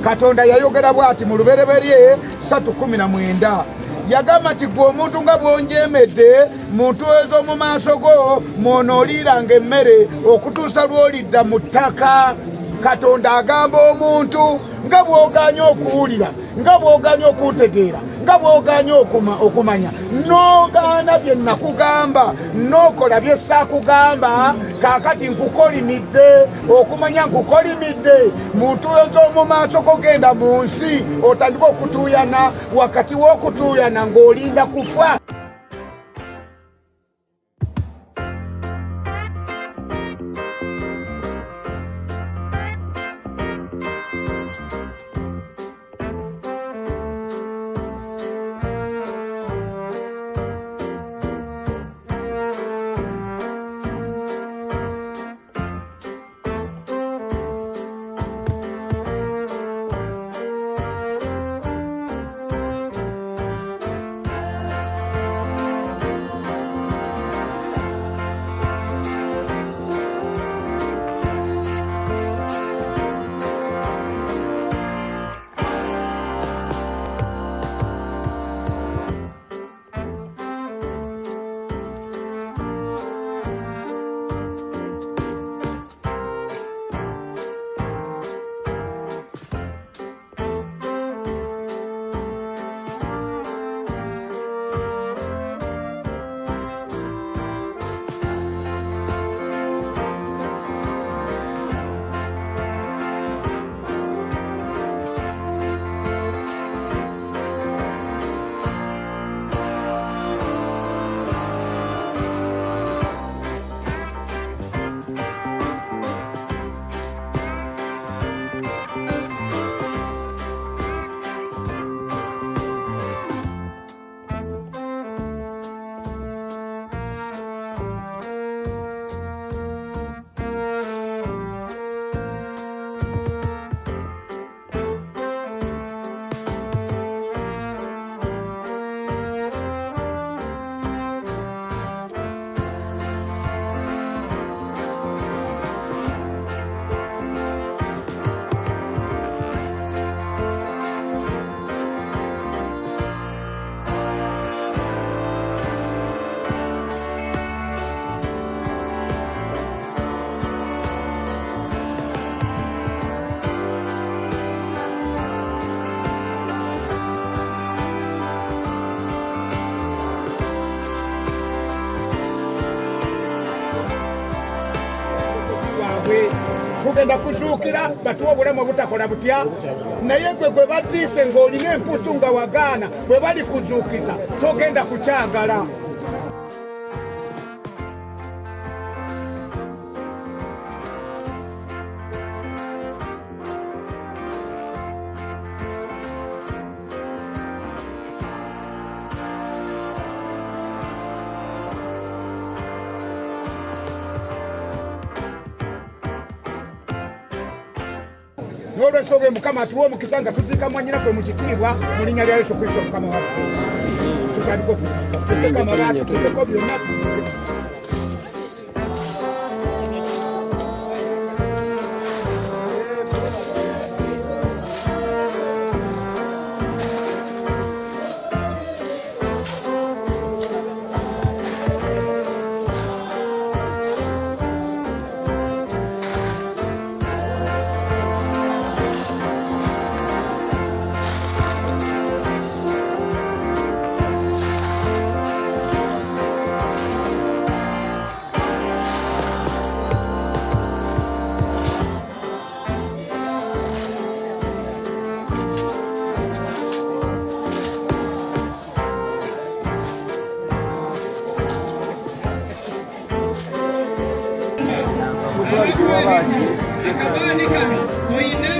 Katonda yayogera bw'ati mu Lubereberye 3:19 yagamba nti gwe omuntu nga bw'onjeemedde muntu ez'omu maaso go mw'onooliranga emmere okutuusa lw'olidda mu ttaka. Katonda agamba omuntu nga bw'oganya okuwulira, nga bw'oganya okutegeera, nga bw'oganya okumanya, n'ogaana bye nakugamba, n'okola bye saakugamba, kaakati nkukolimidde, okumanya nkukolimidde. Muntu ez'omu maaso go genda mu nsi otandika okutuuyana, wakati w'okutuuyana ng'olinda kufa. Tugenda kuzuukira batuwa obulamu obutakola butya, naye gwe baziise ng'olina emputu nga wagaana bwe bali kuzuukiza togenda kukyagala. N'olw'ensonga Mukama atuwa omukisa nga tuziika mwannyinaffe mu kitiibwa mu linnya lya Yesu Kristo Mukama waffe. Tutandika okuziika, tuteeko amabaati, tuteeko byonna tuziike. Akabani kami, oyina